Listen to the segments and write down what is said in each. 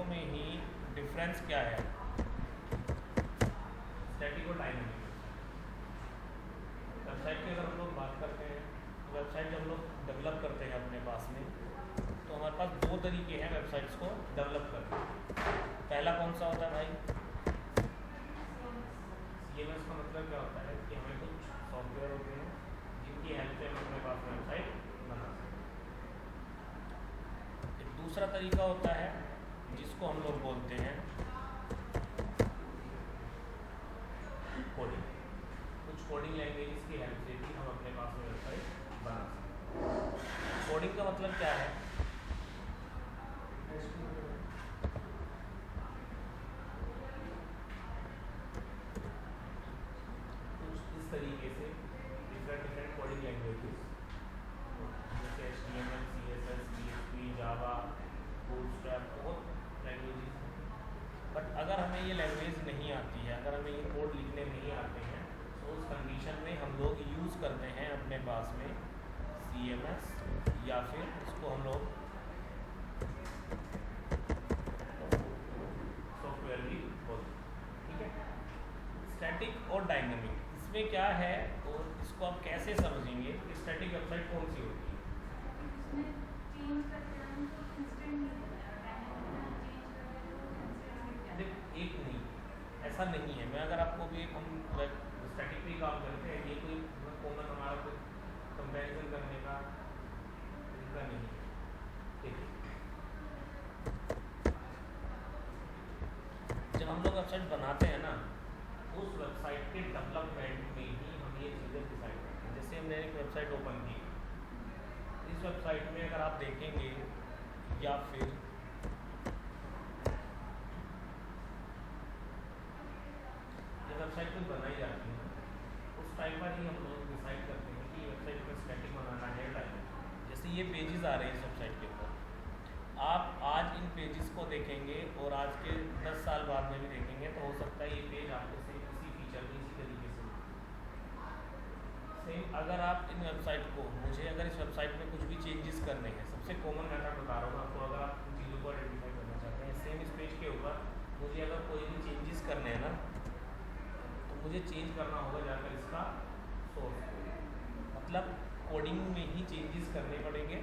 में ही डिफरेंस क्या है स्टैटिक और डायनामिक वेबसाइट की अगर हम लोग बात करते हैं तो वेबसाइट जब हम लोग डेवलप करते हैं अपने पास में तो हमारे पास दो तरीके हैं वेबसाइट्स को डेवलप करने के। पहला कौन सा होता है भाई? CMS का मतलब क्या होता है कि हमें कुछ सॉफ्टवेयर होते हैं जिनकी हेल्प से हम अपने पास वेबसाइट बना सकते हैं। एक दूसरा तरीका होता है जिसको हम लोग बोलते हैं कोडिंग। कुछ कोडिंग लैंग्वेजेस की हेल्प से भी हम अपने पास में वेबसाइट बना सकते हैं। कोडिंग का मतलब क्या है? कुछ इस तरीके से डिफरेंट कोडिंग लैंग्वेजेस जैसे HTML, CSS, PHP, जावा, बूटस्ट्रैप, बहुत लैंग्वेजेस हैं। बट अगर हमें ये लैंग्वेज नहीं आती है, अगर हमें ये कोड लिखने नहीं आते हैं तो उस कंडीशन में हम लोग यूज़ करते हैं अपने पास में CMS या फिर इसको हम लोग सॉफ्टवेयर भी बोलते हैं। ठीक है। स्टैटिक और डायनेमिक इसमें क्या है और इसको आप कैसे समझेंगे कि स्टैटिक वेबसाइट कौन सी होती है? एक नहीं, ऐसा नहीं है। मैं अगर आपको भी हम स्टैटिक पे काम करते हैं, ये कोई कॉमन हमारा कोई कंपैरिजन करने का तरीका नहीं है। ठीक है। जब हम लोग वेबसाइट बनाते हैं ना, उस वेबसाइट के डेवलपमेंट में ही हम ये चीज़ें डिसाइड करते हैं। जैसे हमने एक वेबसाइट ओपन की, इस वेबसाइट में अगर आप देखेंगे या फिर वेबसाइट कुछ बनाई जाती है उस टाइम पर ही हम लोग डिसाइड करते हैं कि वेबसाइट में स्टैटिक बनाना है डायनेमिक। जैसे ये पेजेस आ रहे हैं इस वेबसाइट के ऊपर, आप आज इन पेजेस को देखेंगे और आज के 10 साल बाद में भी देखेंगे तो हो सकता है ये पेज आपको सेम इसी फीचर में इसी तरीके से सेम। अगर आप इन वेबसाइट को अगर इस वेबसाइट में कुछ भी चेंजेस करने हैं, सबसे कॉमन मेथड बता रहा हूँ आपको, अगर आप इन चीज़ों को आइडेंटिफाई करना चाहते हैं, सेम इस पेज के ऊपर मुझे अगर कोई भी चेंजेस करने हैं ना तो मुझे चेंज करना होगा जाकर इसका सोर्स कोड, मतलब कोडिंग में ही चेंजेस करने पड़ेंगे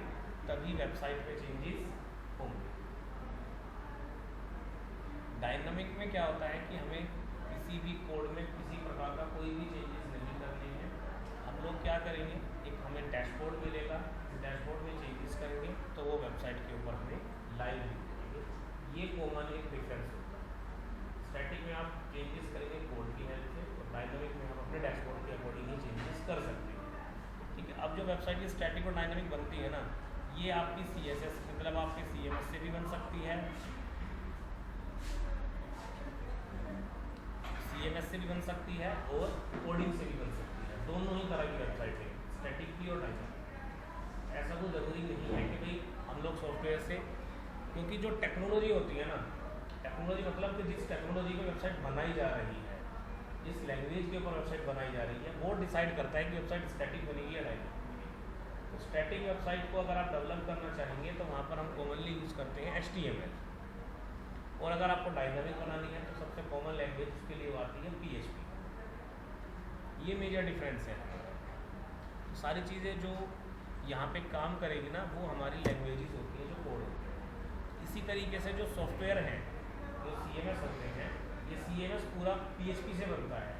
तभी वेबसाइट पे चेंजेस होंगे। डायनामिक में क्या होता है कि हमें किसी भी कोड में किसी प्रकार का कोई भी चेंजेस नहीं करने हैं। हम लोग क्या करेंगे, एक हमें डैशबोर्ड मिलेगा, डैशबोर्ड में चेंजेस करेंगे तो वो वेबसाइट के ऊपर हमें लाइव दिख जाएंगे। ये कॉमन एक डिफरेंस होता है। स्टैटिक में आप चेंजेस करेंगे कोड की हेल्प से और डायनामिक में हम अपने डैशबोर्ड के अकॉर्डिंग ही चेंजेस कर सकते हैं। ठीक है। अब जो वेबसाइट की स्टैटिक और डायनामिक बनती है ना, ये आपकी CSS मतलब आपके CMS से भी बन सकती है, CMS से भी बन सकती है और कोडिंग से भी बन सकती है। दोनों ही तरह की वेबसाइट है, स्टैटिक की और डायनामिक। ऐसा कोई ज़रूरी नहीं है कि भाई हम लोग सॉफ्टवेयर से, क्योंकि जो टेक्नोलॉजी होती है ना, टेक्नोलॉजी मतलब कि जिस टेक्नोलॉजी पर वेबसाइट बनाई जा रही है, जिस लैंग्वेज के ऊपर वेबसाइट बनाई जा रही है, वो डिसाइड करता है कि वेबसाइट स्टैटिक बनेगी या डायनामिक बनेगी। तो स्टैटिक वेबसाइट को अगर आप डेवलप करना चाहेंगे तो वहाँ पर हम कॉमनली यूज़ करते हैं HTML, और अगर आपको डायनामिक बनानी है तो सबसे कॉमन लैंग्वेज उसके लिए आती है PHP। ये मेजर डिफरेंस है। सारी चीज़ें जो यहाँ पे काम करेगी ना वो हमारी लैंग्वेजेस होती हैं जो कोड होते हैं। इसी तरीके से जो सॉफ्टवेयर हैं, जो CMS होते हैं, ये CMS पूरा PHP से बनता है।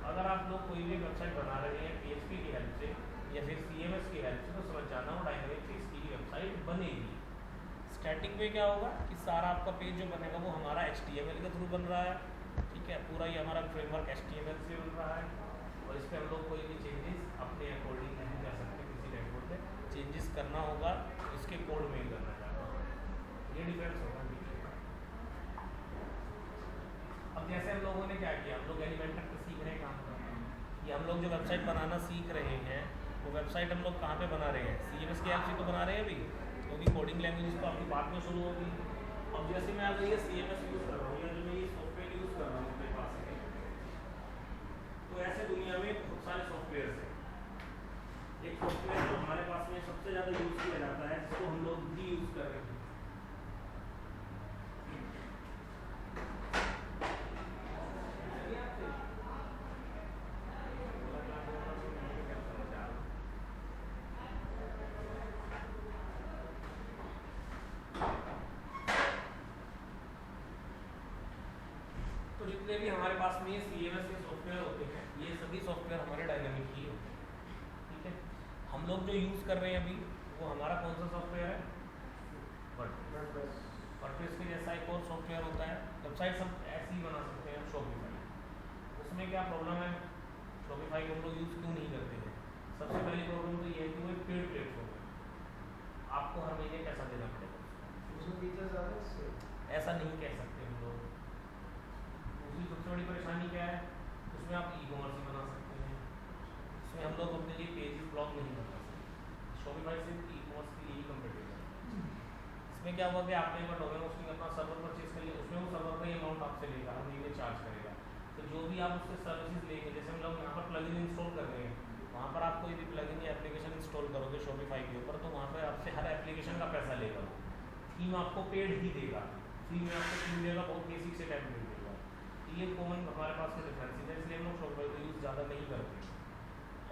अगर आप लोग कोई भी वेबसाइट बना रहे हैं PHP की हेल्प से या फिर CMS की हेल्प से तो समझ जाना वो डायनामिक से इसकी वेबसाइट बनेगी। स्टैटिक में क्या होगा कि सारा आपका पेज जो बनेगा वो हमारा HTML के थ्रू बन रहा है। ठीक है। पूरा ही हमारा फ्रेमवर्क HTML से बन रहा है और इस पर हम लोग कोई भी चेंजेस अपने अकॉर्डिंग नहीं कर सकते। किसी डैशबोर्ड पे चेंजेस करना होगा तो इसके कोड में ही करना चाहता हूँ। ये डिफरेंस होगा। अब जैसे हम लोगों ने क्या किया, हम लोग एलिमेंटर पे सीख रहे हैं काम करना, ये हम लोग जो वेबसाइट बनाना सीख रहे हैं वो वेबसाइट हम लोग कहाँ पे बना रहे हैं? CMS की हेल्प से तो बना रहे हैं अभी, क्योंकि कोडिंग लैंग्वेज तो आपकी बाद में शुरू होगी। अब जैसे मैं अगर ये CMS यूज़ कर रहा हूँ या जो मैं ये सॉफ्टवेयर यूज़ कर रहा हूँ अपने पास में, तो ऐसे दुनिया में बहुत सारे सॉफ्टवेयर हैं। एक सॉफ्टवेयर जो हमारे पास में सबसे ज़्यादा यूज़ किया जाता है, जिसको हम लोग भी यूज़ कर रहे हैं, जितने भी हमारे पास में CMS के सॉफ्टवेयर होते हैं ये सभी सॉफ्टवेयर हमारे डायनामिक ही होते हैं, ठीक है। हम लोग जो यूज़ कर रहे हैं अभी वो हमारा कौन सा सॉफ्टवेयर है, वर्डप्रेस। वर्डप्रेस के जैसा एक और सॉफ्टवेयर होता है, वेबसाइट हम ऐसे ही बना सकते हैं शॉपिफाई। उसमें क्या प्रॉब्लम है, शॉपिफाई को हम लोग यूज़ क्यों नहीं करते हैं? सबसे पहली प्रॉब्लम तो ये है कि वो एक पेड प्लेटफॉर्म है, आपको हर महीने पैसा देना पड़ेगा उसमें फीचर ज़्यादा इससे ऐसा नहीं कह सकते हम लोग। दूसरी सबसे बड़ी परेशानी क्या है, उसमें आप ई-कॉमर्स ही बना सकते हैं, उसमें हम लोग अपने लिए पेजेस ब्लॉक नहीं बना सकते। शॉपिफाई सिर्फ ई-कॉमर्स के लिए ही कंपेटेबल है। इसमें क्या हुआ कि आपने एक बार डोमेन होस्टिंग अपना सर्वर परचेज कर लिया, उसमें वो सर्वर का ही अमाउंट आपसे लेगा, हर महीने चार्ज करेगा। तो जो भी आप उससे सर्विसेज लेंगे, जैसे हम लोग यहाँ पर प्लगइन इंस्टॉल कर रहे हैं, वहाँ पर आप कोई भी प्लगइन या एप्लीकेशन इंस्टॉल करोगे शॉपिफाई के ऊपर, तो वहाँ पर आपसे हर एप्लीकेशन का पैसा लेगा। थीम आपको पेड ही देगा, फ्री में आपको थीम देगा, बहुत बेसिक से टेम्पलेट देगा। तो ये कॉमन हमारे पास में डिफरेंस है, इसलिए हम लोग शॉपिफाई का यूज़ ज़्यादा नहीं करते।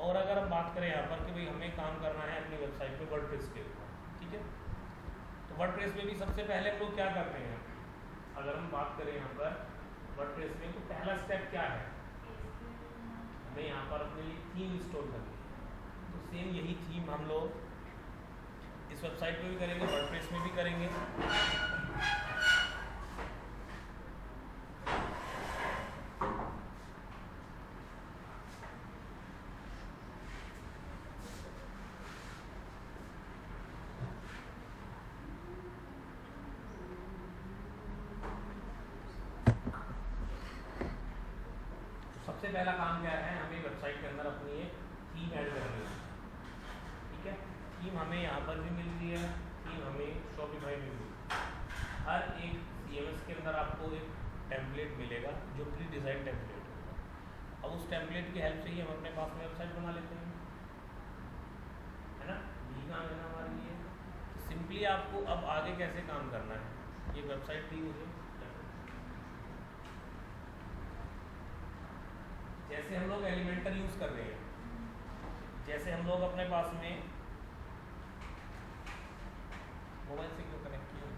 और अगर हम बात करें यहाँ पर कि भाई हमें काम करना है अपनी वेबसाइट पे वर्डप्रेस के ऊपर, ठीक है, तो वर्डप्रेस में भी सबसे पहले हम लोग क्या करते हैं, अगर हम बात करें यहाँ पर वर्डप्रेस में, तो पहला स्टेप क्या है, हमें यहाँ पर अपने लिए थीम इंस्टॉल करनी है। तो सेम यही थीम हम लोग इस वेबसाइट पे भी करेंगे, वर्डप्रेस में भी करेंगे। सबसे पहला काम क्या है, हमें वेबसाइट के अंदर अपनी एक थीम ऐड करनी है, ठीक है। थीम हमें यहाँ पर भी मिल रही है, थीम हमें शॉपिफाई में मिल रही है। हर एक CMS के अंदर आपको एक टेम्पलेट मिलेगा जो प्री डिज़ाइन टेम्पलेट होगा। अब उस टेम्पलेट की हेल्प से ही हम अपने पास में वेबसाइट बना लेते हैं, है ना, यही काम है ना हमारे लिए। तो सिंपली आपको अब आगे कैसे काम करना है, ये वेबसाइट दी मुझे, जैसे हम लोग एलिमेंटर यूज़ कर रहे हैं, जैसे हम लोग अपने पास में मोबाइल से क्यों कनेक्ट किया,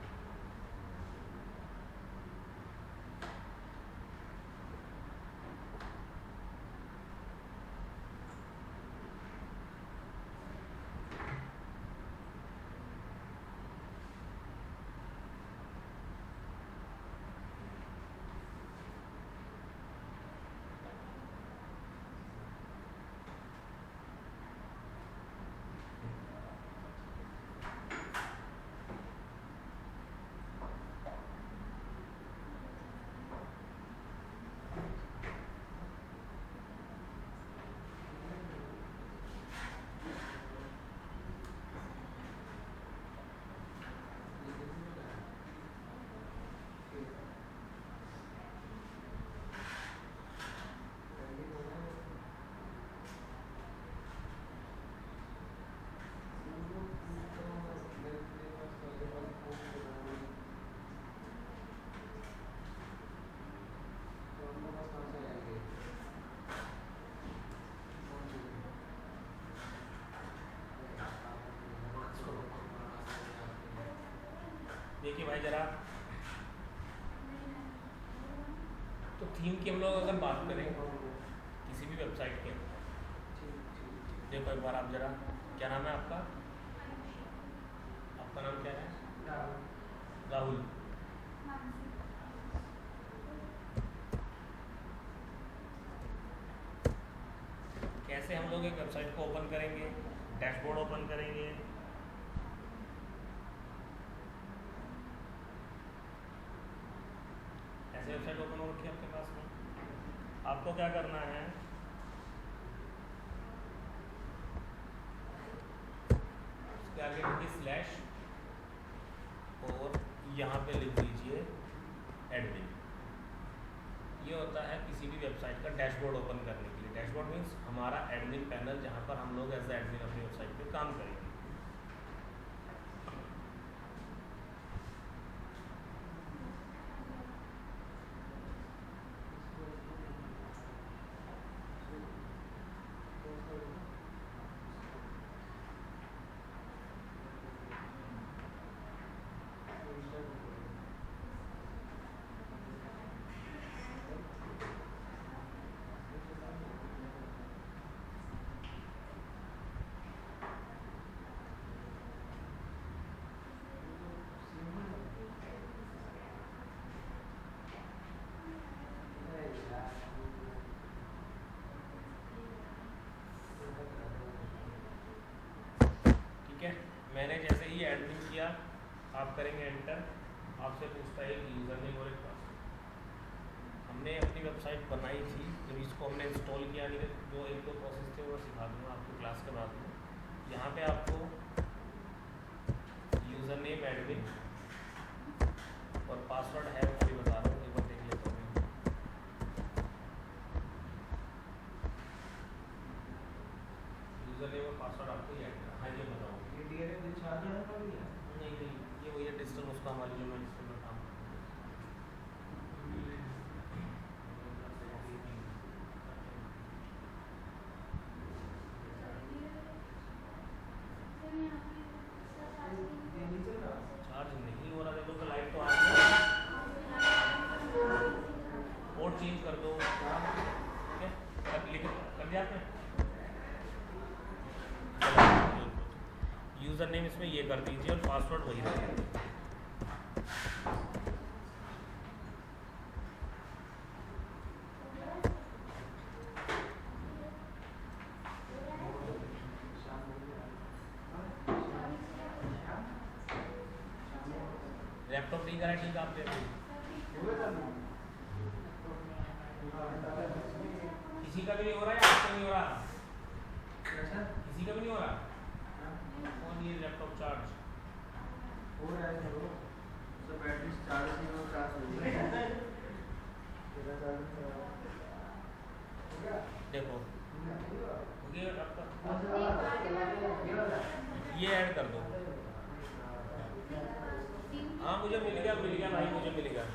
देखिए भाई जरा, तो थीम की हम लोग अगर बात करें किसी भी वेबसाइट के, देखो एक बार आप जरा, क्या नाम है आपका, आपका नाम क्या है, राहुल। कैसे हम लोग एक वेबसाइट को ओपन करेंगे, डैशबोर्ड ओपन करेंगे, ऐसे वेबसाइट ओपन हो रखी है आपके पास में। आपको क्या करना है, उसके आगे लिखिए स्लैश और यहाँ पे लिख दीजिए एडमिन। ये होता है किसी भी वेबसाइट का डैशबोर्ड ओपन करने के लिए। डैशबोर्ड मीन्स हमारा एडमिन पैनल, जहाँ पर हम लोग एज ए एडमिन अपनी वेबसाइट पे काम करेंगे। है एक यूज़र नेम और एक पासवर्ड। हमने अपनी वेबसाइट बनाई थी, जब इसको हमने इंस्टॉल किया, नहीं जो एक दो प्रोसेस थे वो सिखा दूँगा आपको क्लास के बाद में। यहाँ पे आपको यूज़र नेम एडमिन और पासवर्ड है वो भी बता रहा हूँ, एक बार देख लेता हूँ। यूज़र नेम और पासवर्ड आपको याद करना। हाँ ये बताओ, ये डीएनए रिचार्ज है का भी है? नहीं ये वही है डिजिटल उसका हमारी जो मैं जिसमें मैं काम चार्ज नहीं हो रहा। देखो तो लाइट तो आ रही है, पोर्ट चेंज कर दो। ठीक है, कर दिया आपने। यूज़र नेम इसमें ये कर दीजिए और पासवर्ड वही रखिए। लैपटॉप नहीं करा ठीक आपने? किसी का भी नहीं हो रहा है, आपका नहीं हो रहा? किसी का भी नहीं हो रहा? कौन ये लैपटॉप चार्ज हो रहा है तो बैटरी चार्ज नहीं हो, चार्ज हो गया। देखो ये आपका, ये ऐड कर दो। हाँ मुझे मिल गया भाई, मुझे मिल गया।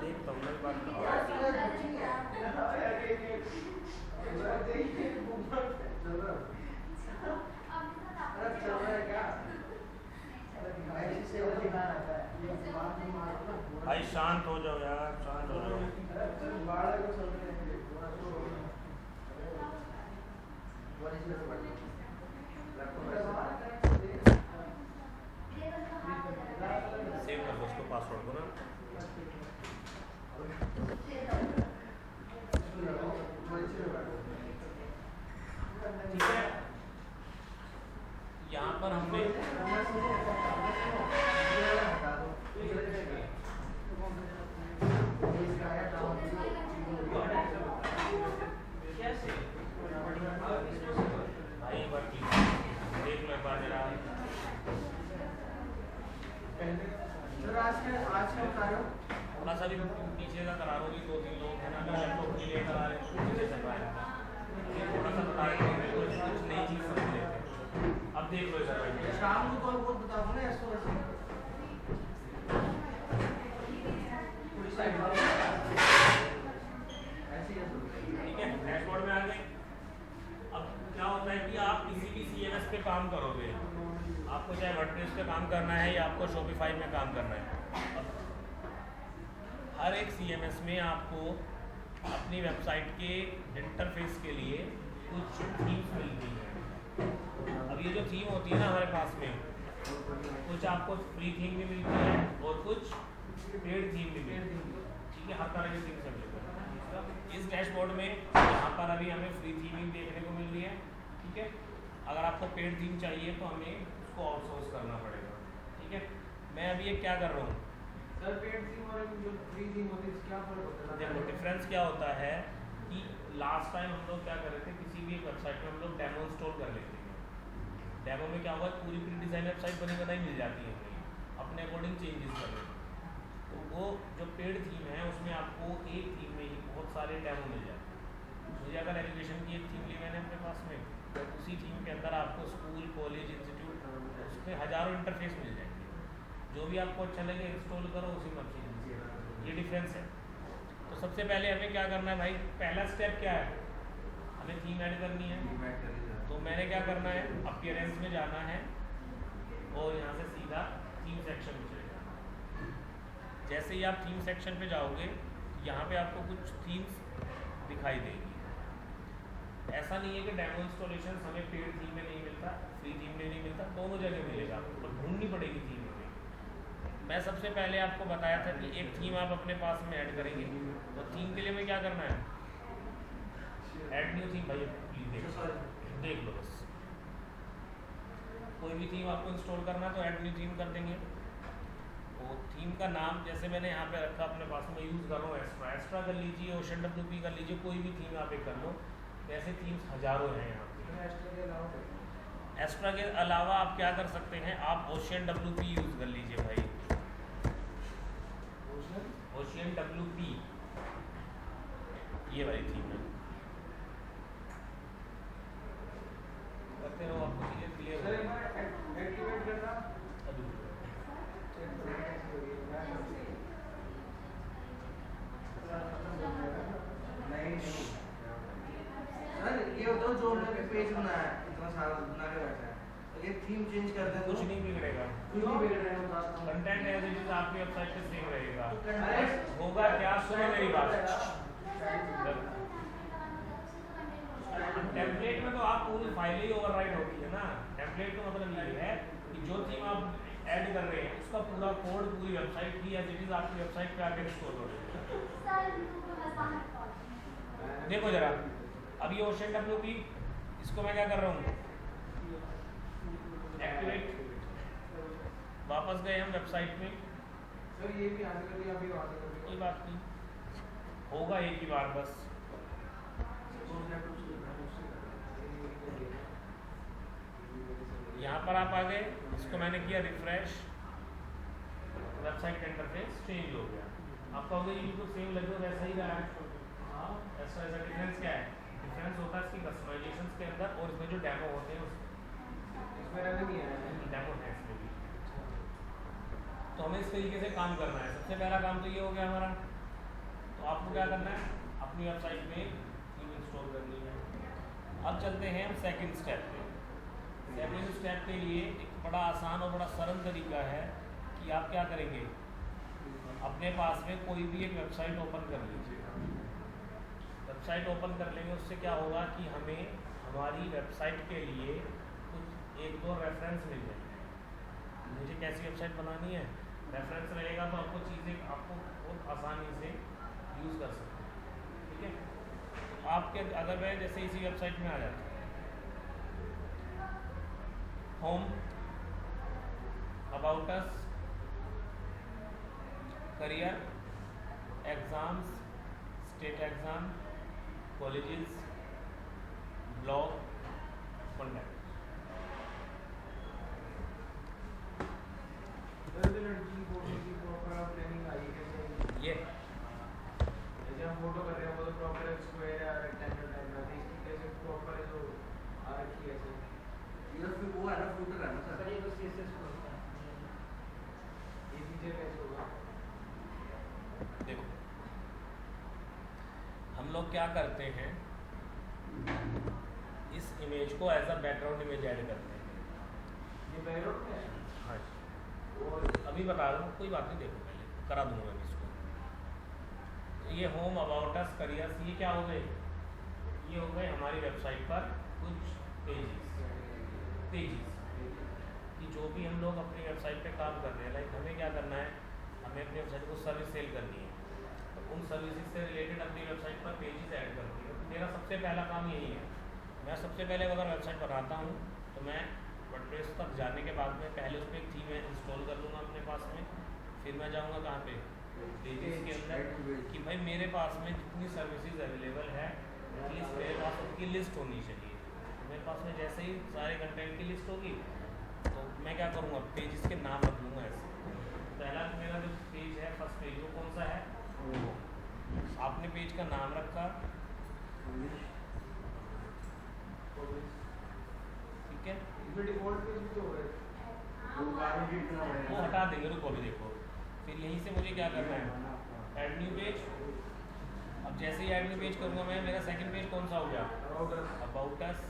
देखता हूँ मैं बात भाई शांत हो जाओ यार, शांत हो जाओ। सेव कर दो उसको, पासवर्ड को ना। ठीक है, यहाँ पर हमने भाई बार देख लो एक बार जरा। थोड़ा सा भी पीछे का करा रही, 2-3 लोग है ना लैपटॉप के लिए करा रहे, पीछे चल रहा है। थोड़ा सा बता रहे थे कुछ नई चीज़ समझ लेते। अब देख लो इधर भाई, शाम को और बहुत बता दो ना ऐसे वैसे। ठीक है, डैशबोर्ड में आ गए। अब क्या होता है कि आप किसी भी CMS पे काम करोगे, आपको चाहे वर्डप्रेस पे काम करना है या आपको शॉपिफाई में काम करना है, अब हर एक CMS में आपको अपनी वेबसाइट के इंटरफेस के लिए कुछ थीम्स मिलती हैं। अब ये जो थीम होती है ना हमारे पास में, कुछ आपको फ्री थीम भी मिलती है और कुछ पेड थीम भी मिलती है। ठीक है, हर तरह की थीम मिलती है। इस डैशबोर्ड में यहाँ पर अभी हमें फ्री थीमिंग देखने को मिल रही है। ठीक है, अगर आपको पेड थीम चाहिए तो हमें उसको आउटसोर्स करना पड़ेगा। ठीक है, मैं अभी ये क्या कर रहा हूँ सर, पेड थीम और जो फ्री थीम होती है क्या फर्क होता है? देखो डिफरेंस क्या होता है कि लास्ट टाइम हम लोग क्या कर रहे थे, किसी भी वेबसाइट में हम लोग डेमो इंस्टॉल कर लेते हैं। डेमो में क्या हुआ, पूरी प्री डिज़ाइन वेबसाइट बनी बनाई मिल जाती है, अपने अकॉर्डिंग चेंजेस कर लेते हैं। तो वो जो पेड थीम है उसमें आपको एक थीम में ही बहुत सारे डेमो मिल जाते हैं। मुझे अगर एजुकेशन की एक थीम ली मैंने अपने पास में, तो उसी थीम के अंदर आपको स्कूल, कॉलेज, इंस्टीट्यूट, उसमें हज़ारों इंटरफेस मिल जाएंगे। जो भी आपको अच्छा लगे इंस्टॉल करो, उसी में अच्छी चीज़। ये डिफरेंस है। तो सबसे पहले हमें क्या करना है भाई, पहला स्टेप क्या है, हमें थीम ऐड करनी है। तो मैंने क्या करना है, अपीयरेंस में जाना है और यहाँ से सीधा थीम सेक्शन में चले जाना। जैसे ही आप थीम सेक्शन पे जाओगे, यहाँ पे आपको कुछ थीम्स दिखाई देगी। ऐसा नहीं है कि डेमो इंस्टॉलेशन हमें पेड थीम में नहीं मिलता, फ्री थीम में नहीं मिलता, दोनों जगह मिलेगा, तो ढूंढनी पड़ेगी थीम में। मैं सबसे पहले आपको बताया था कि एक थीम आप अपने पास में ऐड करेंगे, तो थीम के लिए हमें क्या करना है, ऐड न्यू थीम। भाई प्लीज देख लो बस, कोई भी थीम आपको इंस्टॉल करना है तो ऐड न्यू थीम कर देंगे। वो थीम का नाम जैसे मैंने यहाँ पे रखा अपने पास में यूज़ कर रहा हूँ एक्स्ट्रा कर लीजिए, ओशन WP कर लीजिए, कोई भी थीम आप एक कर लो। वैसे थीम्स हज़ारों हैं यहाँ पे। एक्स्ट्रा के अलावा आप क्या कर सकते हैं, आप ओशन WP यूज़ कर लीजिए भाई। ओशन WP ये वाली थीम है, करते रहो आपको चीज़ें क्लियर हो अभी। सर ये बताओ जो हमने पेज बनाया है इतना सारा बना के बैठा है, ये थीम चेंज कर दें कुछ नहीं बिगड़ेगा, कुछ नहीं बिगड़ रहा है, बता दो। कंटेंट एज इट इज आपकी वेबसाइट पे सेम रहेगा। अरे होगा क्या, सुनो मेरी बात। टेम्पलेट में तो आप पूरी फाइल ही ओवरराइट होती है ना। टेम्पलेट का मतलब ये है कि जो थीम आप ऐड कर रहे हैं उसका पूरा कोड पूरी वेबसाइट की एज इट इज आपकी वेबसाइट पे आके इंस्टॉल हो रहा है। देखो जरा, अब ये ओशन WP इसको मैं क्या कर रहा हूँ, एक्टिवेट, वापस गए हम वेबसाइट में। सर ये भी आगे कर दिया, अभी आगे कर दिया। कोई बात नहीं, होगा एक ही बार बस। यहाँ पर आप आ गए, इसको मैंने किया रिफ्रेश, वेबसाइट का इंटरफेस चेंज हो गया। आपका होगा ये बिल्कुल सेम लगे वैसा ही रहा है। हाँ, ऐसा ऐसा डिफरेंस क्या है, डिफरेंस होता है इसकी कस्टमाइजेशन के अंदर और इसमें जो डेमो होते हैं इसमें रंग नहीं है, डेमो है इसमें भी। तो हमें इस तरीके से काम करना है। सबसे पहला काम तो ये हो गया हमारा। तो आपको क्या करना है, अपनी वेबसाइट में थीम इंस्टॉल करनी है। अब चलते हैं हम सेकंड स्टेप पे। सेकंड स्टेप के लिए एक बड़ा आसान और बड़ा सरल तरीका है कि आप क्या करेंगे, अपने पास में कोई भी एक वेबसाइट ओपन कर लीजिए। वेबसाइट ओपन कर लेंगे, उससे क्या होगा कि हमें हमारी वेबसाइट के लिए कुछ एक दो रेफरेंस मिल जाएंगे। मुझे कैसी वेबसाइट बनानी है, रेफरेंस रहेगा तो आपको चीज़ें आपको बहुत आसानी से यूज़ कर सकते हैं। ठीक है, तो आपके अगर मैं जैसे इसी वेबसाइट में आ जाता हूँ, home, about us, career, exams, state exam, colleges, blog, contact. लड़की फोटो की प्रॉपर प्लानिंग आई कैसे? ये जैसे हम फोटो कर रहे हैं वो तो प्रॉपर स्क्वायर या रेक्टेंगल टाइप में, इसकी कैसे प्रॉपर है जो आ रखी है ऐसे? ये फिर वो है ना, फुटर है ना सर, ये तो CSS होता है, ये चीजें कैसे होगा? देखो, हम लोग क्या करते हैं, इस इमेज को as a background image add करते हैं। ये बैकग्राउंड है? हाँ, और अभी बता रहा हूँ, कोई बात नहीं, देखो पहले करा दूंगा मैं इसको। ये होम, अबाउट अस, करियर, ये क्या हो गए, ये हो गए हमारी वेबसाइट पर कुछ पेजेस कि जो भी हम लोग अपनी वेबसाइट पे काम कर रहे हैं। लाइक हमें क्या करना है, हमें अपनी वेबसाइट को सर्विस सेल करनी है, तो उन सर्विसेज से रिलेटेड अपनी वेबसाइट पर पेजेस ऐड करती है। मेरा सबसे पहला काम यही है, मैं सबसे पहले अगर वेबसाइट बनाता हूँ तो मैं वर्डप्रेस तक जाने के बाद में पहले उस पर एक थीम इंस्टॉल कर लूँगा अपने पास में। फिर मैं जाऊँगा कहाँ पे, पेजेस के अंदर, कि भाई मेरे पास में जितनी सर्विसेज अवेलेबल है एटलीस्ट मेरे पास उनकी लिस्ट होनी चाहिए। मेरे पास में जैसे ही सारे कंटेंट की लिस्ट होगी तो मैं क्या करूँगा, पेजेस के नाम रख लूँगा ऐसे। पहला मेरा जो पेज है, फर्स्ट पेज, वो कौन सा है, आपने पेज का नाम रखा, ठीक है, इसमें डिफॉल्ट पेज भी तो हो रहा है, वो हटा देंगे। रुको अभी देखो, फिर यहीं से मुझे क्या करना है, ऐड न्यू पेज। अब जैसे ही ऐड न्यू पेज करूँगा मैं, मेरा सेकंड पेज कौन सा हो गया, अबाउट अस।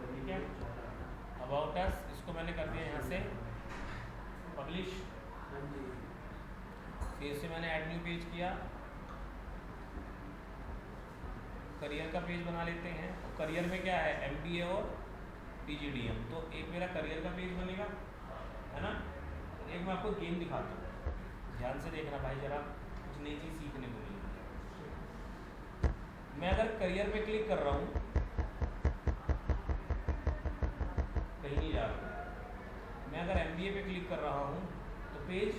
ठीक है, अबाउट अस, इसको मैंने कर दिया यहाँ से पब्लिश। फिर से मैंने ऐड न्यू पेज किया, करियर का पेज बना लेते हैं। करियर में क्या है, MBA और PGDM, तो एक मेरा करियर का पेज बनेगा, है ना। एक मैं आपको गेम दिखाता हूँ, ध्यान से देखना भाई, जरा कुछ नई चीज़ सीखने को मिलेगी। करियर पे क्लिक कर रहा हूँ, कहीं नहीं जा रहा। मैं अगर MBA पे क्लिक कर रहा हूँ तो पेज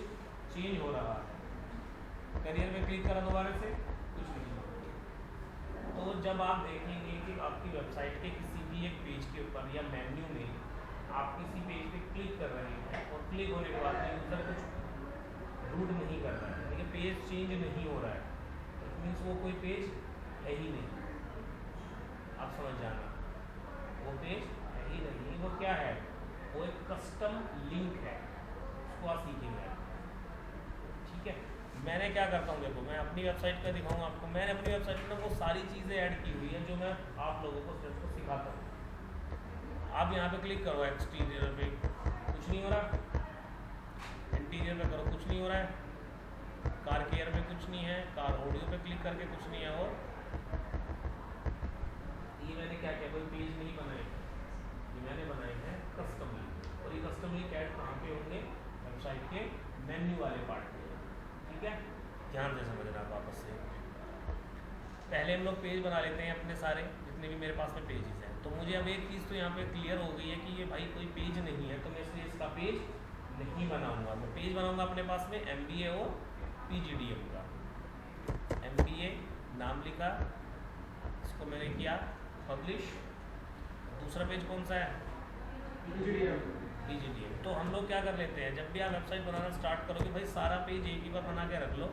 चेंज हो रहा है। करियर पे क्लिक करा दोबारा से, कुछ नहीं हो रहा। तो जब आप देखेंगे कि आपकी वेबसाइट के किसी भी एक पेज के ऊपर या मेन्यू में आप किसी पेज पे क्लिक कर रहे हैं और क्लिक होने के बाद यूज़र कुछ रूट नहीं कर रहा है, लेकिन पेज चेंज नहीं हो रहा है, इट मीन्स वो कोई पेज है ही नहीं। आप समझ जाना, वो पेज है ही नहीं। वो क्या है? वो एक कस्टम लिंक है, उसको आप सीखेंगे। ठीक है, मैंने क्या करता हूँ, देखो मैं अपनी वेबसाइट का दिखाऊंगा आपको। मैंने अपनी वेबसाइट में वो सारी चीज़ें ऐड की हुई है जो मैं आप लोगों को सिर्फ सिखाता हूँ। आप यहाँ पे क्लिक करो, एक्सटीरियर पे कुछ नहीं हो रहा, इंटीरियर पे करो कुछ नहीं हो रहा है, कार केयर में कुछ नहीं है, कार ऑडियो पे क्लिक करके कुछ नहीं है। और ये मैंने क्या किया, कोई पेज नहीं बनाए, ये मैंने बनाए हैं कस्टम लिंक। और ये कस्टम लिंक ऐड कहाँ पे होंगे? वेबसाइट के मेन्यू वाले पार्ट पे। ठीक है, ध्यान से समझना आप वापस से। पहले हम लोग पेज बना लेते हैं अपने सारे जितने भी मेरे पास में पेजेस हैं। तो मुझे अब एक चीज़ तो यहाँ पे क्लियर हो गई है कि ये भाई कोई पेज नहीं है, तो मैं इसलिए इसका पेज नहीं बनाऊंगा। मैं पेज बनाऊंगा अपने पास में MBA और PGDM का। MBA नाम लिखा, इसको मैंने किया पब्लिश। दूसरा पेज कौन सा है? PGDM। तो हम लोग क्या कर लेते हैं, जब भी आप वेबसाइट बनाना स्टार्ट करोगे भाई सारा पेज एक ही बार बना के रख लो,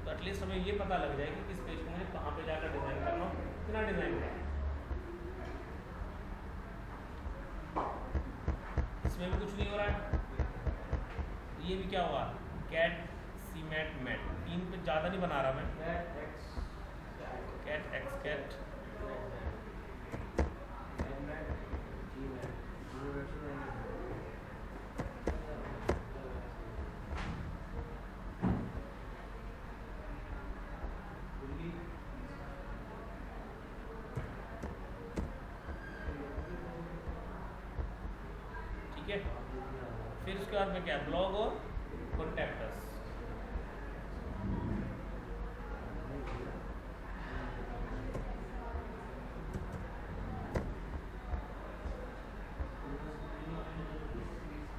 तो एटलीस्ट हमें ये पता लग जाए कि किस पेज को मुझे कहाँ पे जाकर डिज़ाइन करना हो, कितना डिज़ाइन करना। इसमें भी कुछ नहीं हो रहा है। ये भी क्या हुआ? कैट सीमेट मैट, 3 पे ज़्यादा नहीं बना रहा मैं। कैट एक्स कैट ठीक है। फिर उसके बाद में क्या, ब्लॉग और कॉन्टैक्टस।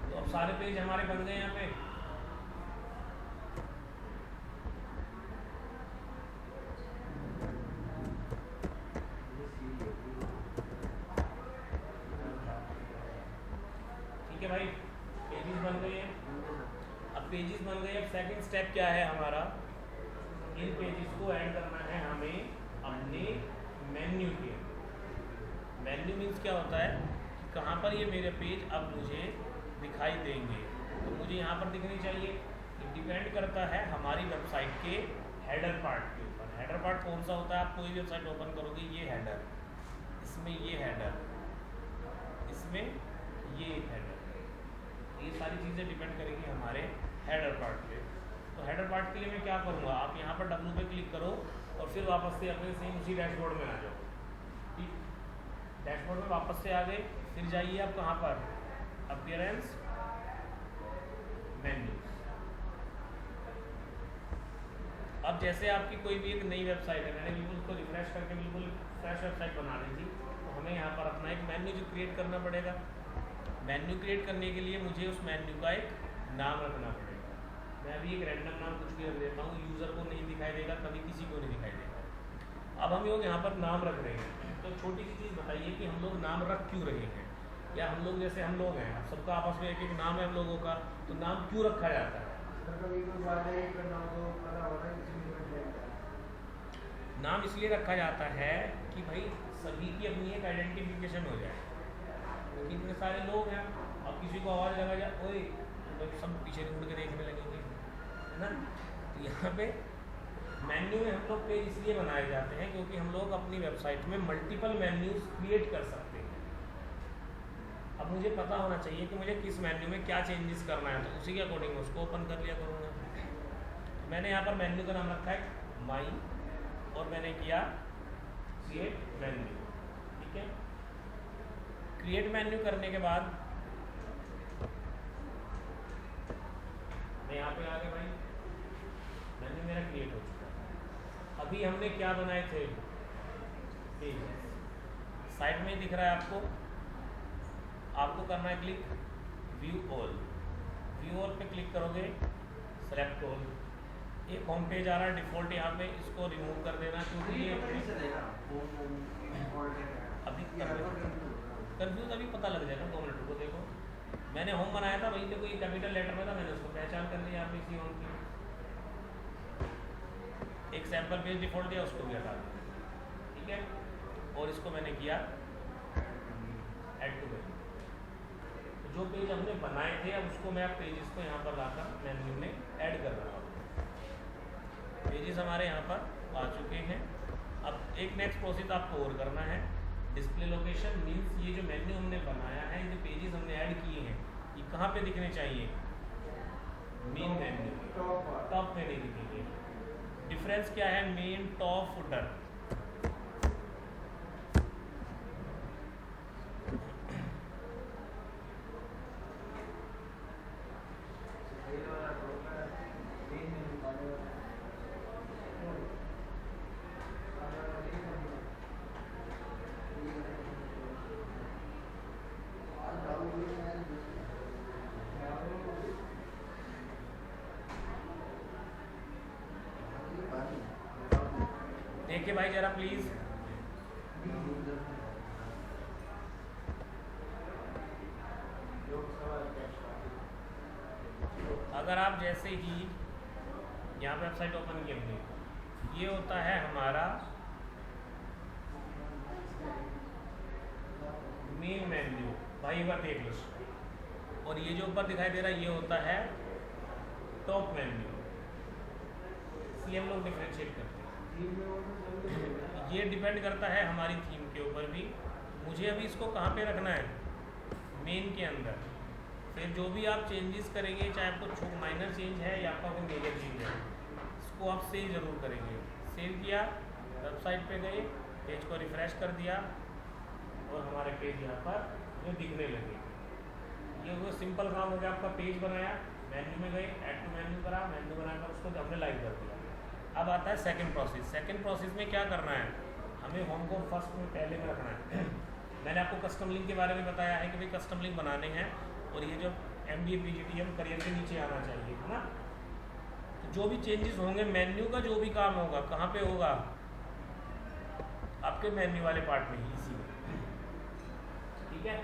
तो अब सारे पेज हमारे बन गए यहाँ पे। ठीक है भाई, पेजेस बन गए हैं। अब पेजेस बन गए, अब सेकंड स्टेप क्या है हमारा? इन पेजेस को ऐड करना है हमें अपने मेन्यू के। मेन्यू मीन्स क्या होता है कि कहाँ पर ये मेरे पेज अब मुझे दिखाई देंगे। तो मुझे यहाँ पर दिखनी चाहिए। ये डिपेंड करता है हमारी वेबसाइट के हेडर पार्ट के ऊपर। हेडर पार्ट कौन सा होता है? आप कोई वेबसाइट ओपन करोगे, ये हेडर, इसमें ये हेडर, इसमें ये हेडर, ये सारी चीज़ें डिपेंड करेंगी हमारे हेडर पार्ट पे। तो हेडर पार्ट के लिए मैं क्या करूँगा, आप यहाँ पर W पे क्लिक करो और फिर वापस से अपने सेम उसी डैशबोर्ड में आ जाओ। ठीक, डैशबोर्ड में वापस से आ गए, फिर जाइए आप कहाँ पर, अपीयरेंस, मेन्यूज। अब जैसे आपकी कोई भी एक नई वेबसाइट है, मैंने बिल्कुल उसको रिफ्रेश करके बिल्कुल फ्रेश वेबसाइट बना दी थी, तो हमें यहाँ पर अपना एक मेन्यू जो क्रिएट करना पड़ेगा। मेन्यू क्रिएट करने के लिए मुझे उस मेन्यू का एक नाम रखना पड़ेगा। मैं अभी एक रैंडम नाम कुछ भी रख देता हूँ, यूज़र को नहीं दिखाई देगा, कभी किसी को नहीं दिखाई देगा। अब हम लोग यहाँ पर नाम रख रहे हैं, तो छोटी सी चीज़ बताइए कि हम लोग नाम रख क्यों रहे हैं, या हम लोग जैसे हम लोग हैं, सबका आपस में एक एक नाम है हम लोगों का, तो नाम क्यों रखा जाता है? नाम इसलिए रखा जाता है कि भाई सभी की अपनी एक आइडेंटिफिकेशन हो जाए, क्योंकि इतने सारे लोग हैं, अब किसी को आवाज़ लगा जाए, ओए, तो सब पीछे मुड़ के देखने लगेंगे, है ना। तो यहाँ पे मेन्यू में हम लोग पेज इसलिए बनाए जाते हैं क्योंकि हम लोग अपनी वेबसाइट में मल्टीपल मेन्यूज क्रिएट कर सकते हैं। अब मुझे पता होना चाहिए कि मुझे किस मेन्यू में क्या चेंजेस करना है, तो उसी के अकॉर्डिंग उसको ओपन कर लिया करूँगा। मैंने यहाँ पर मेन्यू का नाम रखा है माई, और मैंने किया क्रिएट मेन्यू। ठीक है, क्रिएट मेन्यू करने के बाद मैं यहाँ पे आ गया भाई, मेन्यू मेरा क्रिएट हो चुका है। अभी हमने क्या बनाए थे, पेजेस साइड में दिख रहा है आपको, आपको करना है क्लिक व्यू ऑल पे क्लिक करोगे, सेलेक्ट ऑल, एक होम पेज आ रहा है डिफ़ॉल्ट, यहाँ पे इसको रिमूव कर देना क्योंकि ये अभी कंफ्यूज अभी पता लग जाएगा, 2 मिनट को देखो। मैंने होम बनाया था, वही देखो ये कैपिटल लेटर में था, मैंने उसको पहचान कर लिया आप इसी होम की। एक सैम्पल पेज डिफ़ॉल्ट दिया, उसको भी हटा दिया, ठीक है। और इसको मैंने किया ऐड टू मेन्यू, जो पेज हमने बनाए थे अब उसको मैं पेजेस को यहाँ पर लाकर मेन्यू में ऐड कर रहा हूँ। पेजेस हमारे यहाँ पर आ चुके हैं। अब एक नेक्स्ट प्रोसेस आपको और करना है, डिस्प्ले लोकेशन मीन्स ये जो मेन्यू हमने बनाया है, ये पेजेस हमने ऐड किए हैं, ये कहाँ पे दिखने चाहिए? मेन मेन्यू, टॉप में नहीं दिखेंगे। डिफरेंस क्या है? Main, top, footer. देखिए भाई जरा प्लीज, अगर आप जैसे ही यहाँ पे वेबसाइट ओपन किए होंगे, ये होता है हमारा मेन मेन्यू, भाई एक बार देख लो, और ये जो ऊपर दिखाई दे रहा है ये होता है टॉप मेन्यू। इसलिए हम लोग डिफरेंशिएट करते हैं। ये डिपेंड करता है हमारी थीम के ऊपर भी। मुझे अभी इसको कहाँ पे रखना है? मेन के अंदर। फिर जो भी आप चेंजेस करेंगे, चाहे आपको माइनर चेंज है या आपका कोई मेजर चेंज है, इसको आप सेव ज़रूर करेंगे। सेव किया, वेबसाइट पे गए, पेज को रिफ्रेश कर दिया और हमारे पेज यहाँ पर जो दिखने लगे। ये वो सिंपल काम हो गया, आपका पेज बनाया, मेन्यू में गए, ऐड टू मेन्यू करा, मेन्यू बनाकर उसको हमने लाइव कर दिया। अब आता है सेकंड प्रोसेस। सेकंड प्रोसेस में क्या करना है? हमें होम को फर्स्ट में पहले में रखना है। मैंने आपको कस्टम लिंक के बारे में बताया है कि भाई कस्टम लिंक बनाने हैं और ये जो MBA PGDM करियर के नीचे आना चाहिए, है ना। तो जो भी चेंजेस होंगे, मेन्यू का जो भी काम होगा, कहाँ पे होगा? आपके मेन्यू वाले पार्ट में ही, इसी में, ठीक है।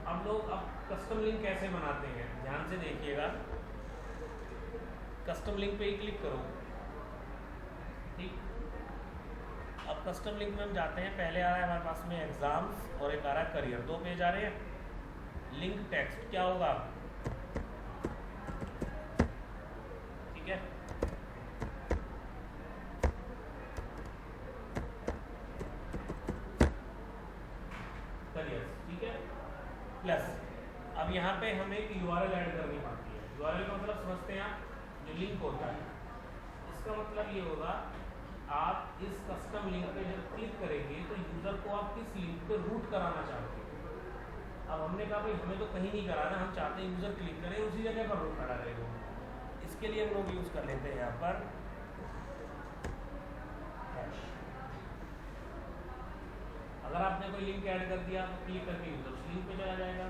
अब लोग अब कस्टम लिंक कैसे बनाते हैं, ध्यान से देखिएगा। कस्टम लिंक पे ही क्लिक करो, ठीक। अब कस्टम लिंक में हम जाते हैं, पहले आ रहा है हमारे पास में एग्जाम्स और एक आ रहा है करियर, 2 पेज आ रहे हैं। लिंक टेक्स्ट क्या होगा? ठीक है, करियर, ठीक है, प्लस अब यहाँ पे हमें एक URL ऐड करनी पड़ती है। URL का मतलब समझते हैं आप, जो लिंक होता है, इसका मतलब ये होगा आप इस कस्टम लिंक पे जब क्लिक करेंगे तो यूज़र को आप किस लिंक पे रूट कराना चाहते हैं। अब हमने कहा भाई हमें तो कहीं नहीं कराना, हम चाहते हैं यूज़र क्लिक करे उसी जगह पर रूट करा रहेगा। इसके लिए हम लोग यूज़ कर लेते हैं यहाँ पर हैश। अगर आपने कोई लिंक ऐड कर दिया तो क्लिक करके यूज़र उस लिंक पे चला जाएगा।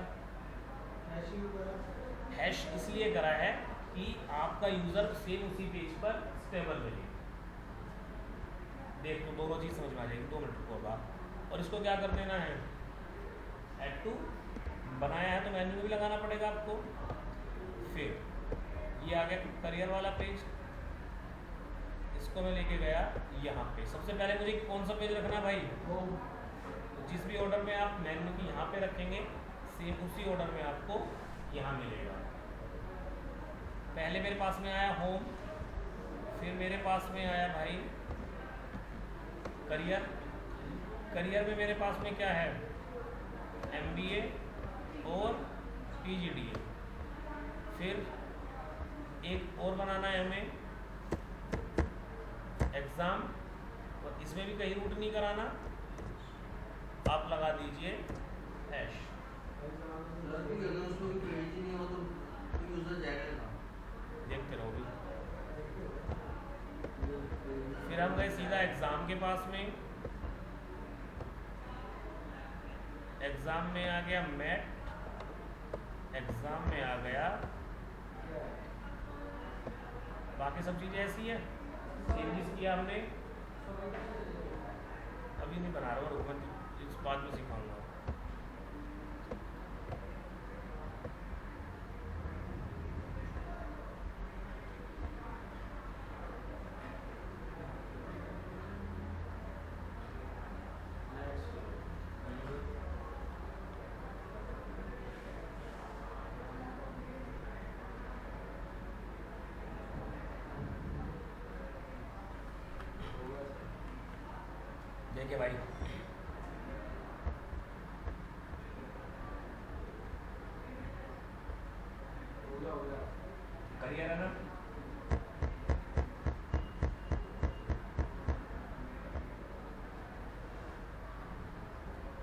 हैश इसलिए करा है कि आपका यूज़र सेम उसी पेज पर स्टेबल मिले। देख तो दोनों चीज़ समझ में आ जाएगी, 2 मिनट रुको अब। और इसको क्या कर देना है? ऐड टू बनाया है तो मेन्यू में भी लगाना पड़ेगा आपको। फिर ये आ गया करियर वाला पेज, इसको मैं लेके गया यहाँ पे। सबसे पहले मुझे कौन सा पेज रखना है भाई? होम। तो जिस भी ऑर्डर में आप मेन्यू की यहाँ पे रखेंगे, सेम उसी ऑर्डर में आपको यहाँ मिलेगा। पहले मेरे पास में आया होम, फिर मेरे पास में आया भाई करियर। करियर में मेरे पास में क्या है? MBA और PGDM। फिर एक और बनाना है हमें एग्ज़ाम, और इसमें भी कहीं रूट नहीं कराना, आप लगा दीजिए हैश। देखते रहो भी। फिर हम गए सीधा एग्ज़ाम के पास में, एग्ज़ाम में आ गया मैट, एग्ज़ाम में आ गया, बाकी सब चीज़ें ऐसी है। चेंजेस किया हमने, अभी नहीं बना रहा हूँ, रुकन इस बाद में सिखाऊंगा। देखिए भाई, करियर है ना,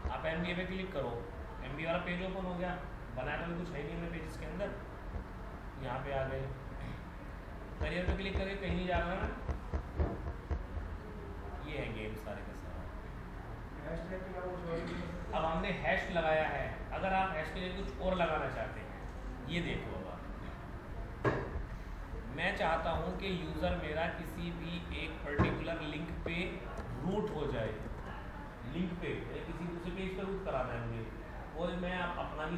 आप MBA पे क्लिक करो, MBA वाला पेज ओपन हो गया, बनाया तो कुछ है नहीं हमने पेज के अंदर, यहाँ पे आ गए, करियर पे क्लिक करके कहीं नहीं जाना ना, ये है गेम सारे के सारे। अब हमने हैश लगाया है, अगर आप हैश के लिए कुछ और लगाना चाहते हैं, ये देखो अब मैं चाहता हूँ कि यूज़र मेरा किसी भी एक पर्टिकुलर लिंक पे रूट हो जाए, लिंक पे या किसी दूसरे पेज पे रूट कराना है मुझे, और मैं आप अपना भी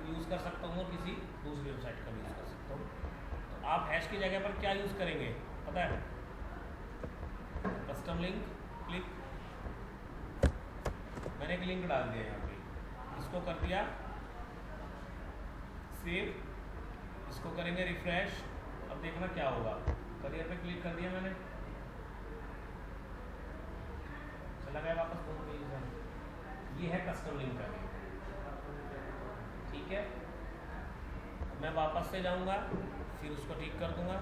यूज़ कर सकता हूँ और किसी दूसरी वेबसाइट का भी यूज़ कर सकता हूँ। तो आप हैश की जगह पर क्या यूज़ करेंगे पता है? कस्टम लिंक क्लिक, मैंने एक लिंक डाल दिया यहाँ पे, इसको कर दिया सेव, इसको करेंगे रिफ्रेश, अब देखना क्या होगा, करियर पे क्लिक कर दिया मैंने, चला गया वापस दोनों पेज है, ये है कस्टम लिंक का लिंक, ठीक है। मैं वापस से जाऊंगा, फिर उसको ठीक कर दूंगा,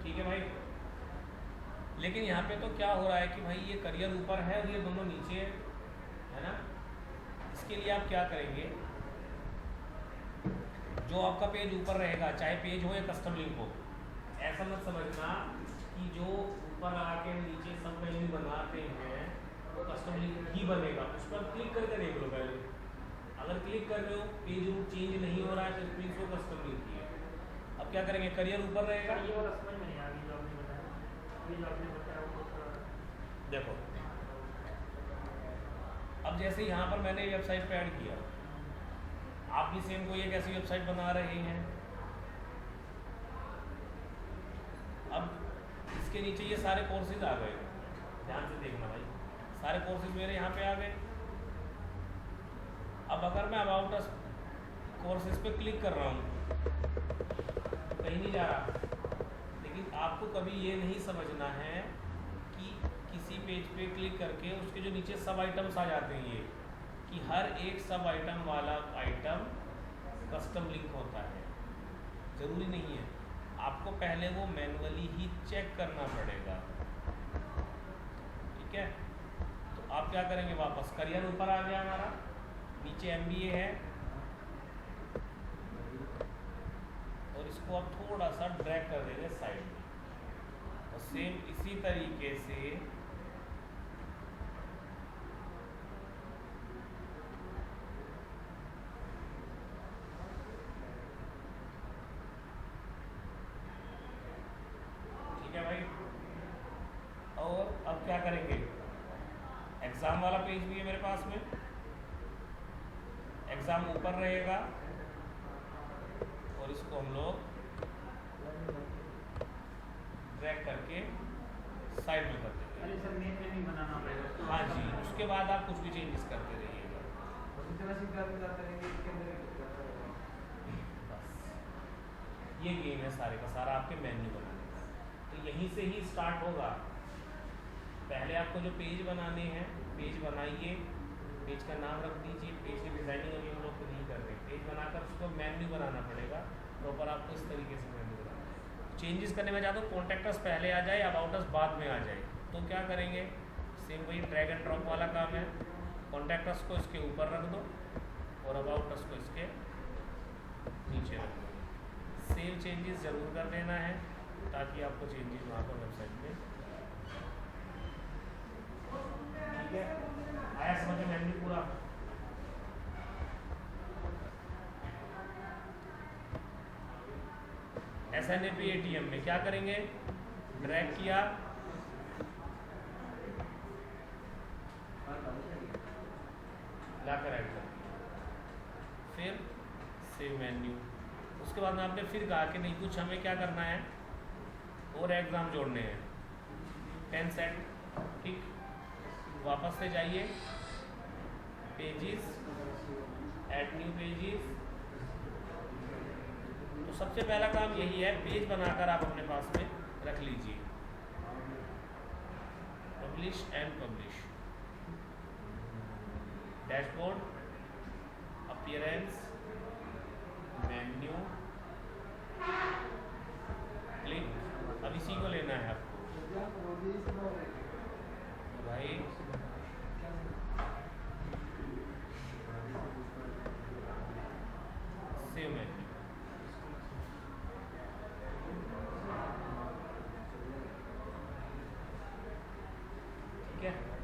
ठीक है भाई। लेकिन यहाँ पे तो क्या हो रहा है कि भाई ये करियर ऊपर है और ये दोनों नीचे है ना, इसके लिए आप क्या करेंगे, जो आपका पेज ऊपर रहेगा, चाहे पेज हो या कस्टम लिंक हो, ऐसा मत समझना कि जो ऊपर आके नीचे सब मेन्यू बनाते हैं वो कस्टम लिंक ही बनेगा, उस पर क्लिक करके देख लो पहले, अगर क्लिक कर रहे हो पेज रूट चेंज नहीं हो रहा है तो प्लीज वो कस्टम लिंक ही है। अब क्या करेंगे, करियर ऊपर रहेगा, ये वाला समझ में नहीं आ रही जो आपने बताया, ये जो आपने बताया वो देखो अब जैसे यहाँ पर मैंने वेबसाइट पे ऐड किया, आप भी सेम कोई एक ऐसी वेबसाइट बना रहे हैं, अब इसके नीचे ये सारे कोर्सेज आ गए, ध्यान से देखना भाई, सारे कोर्सेज मेरे यहाँ पे आ गए। अब अगर मैं अबाउट अस कोर्सेज पे क्लिक कर रहा हूँ तो कहीं नहीं जा रहा, लेकिन आपको कभी ये नहीं समझना है कि किसी पेज पे क्लिक करके उसके जो नीचे सब आइटम्स आ जाते हैं, ये कि हर एक सब आइटम वाला आइटम कस्टम लिंक होता है, ज़रूरी नहीं है, आपको पहले वो मैनुअली ही चेक करना पड़ेगा, ठीक है। तो आप क्या करेंगे, वापस करियर ऊपर आ गया हमारा, नीचे MBA है, और इसको आप थोड़ा सा ड्रैग कर देंगे साइड में, और सेम इसी तरीके से ठीक है भाई। और अब क्या करेंगे, एग्ज़ाम वाला पेज भी है मेरे पास में, एग्ज़ाम ऊपर रहेगा और इसको हम लोग ड्रैग करके साइड में कर देंगे। अरे सर मेन नहीं बनाना पड़ेगा। हाँ जी, उसके बाद आप कुछ भी चेंजेस करते रहिएगा, उसी तरह से करते जाते रहेंगे, इसके अंदर बस ये गेम है सारे का सारा आपके मेन्यू बनाने का। तो यहीं से ही स्टार्ट होगा, पहले आपको जो पेज बनाने हैं, पेज बनाइए, पेज का नाम रख दीजिए, पेज की डिज़ाइनिंग अभी हम लोग नहीं कर रहे, पेज बनाकर उसको मेन्यू बनाना पड़ेगा प्रॉपर, आपको इस तरीके से मेन्यू बनाना है। चेंजेस करने में चाहते हो कॉन्टैक्ट अस पहले आ जाए, अबाउट अस बाद में आ जाए, तो क्या करेंगे, सेम वही ड्रैग एंड ड्रॉप वाला काम है, कॉन्टैक्ट अस को इसके ऊपर रख दो और अबाउट अस को इसके नीचे रख दो। सेव चेंजेस ज़रूर कर देना है ताकि आपको चेंजेस वहाँ पर वेबसाइट में, ठीक है। आया समझ में मेन्यू पूरा? SNAP ATM में क्या करेंगे, ड्रैग किया, लाकर ऐड कर दिया, फिर सेव मेन्यू। उसके बाद में आपने फिर कहा कि नहीं कुछ हमें क्या करना है, और एग्ज़ाम जोड़ने हैं, 10 सेट, ठीक। वापस से जाइए, पेजेस, ऐड न्यू पेजेस। तो सबसे पहला काम यही है, पेज बनाकर आप अपने पास में रख लीजिए, publish and publish, dashboard, appearance, menu, click. अब इसी को लेना है आपको, राइट, सेव मेन्यू, ठीक है।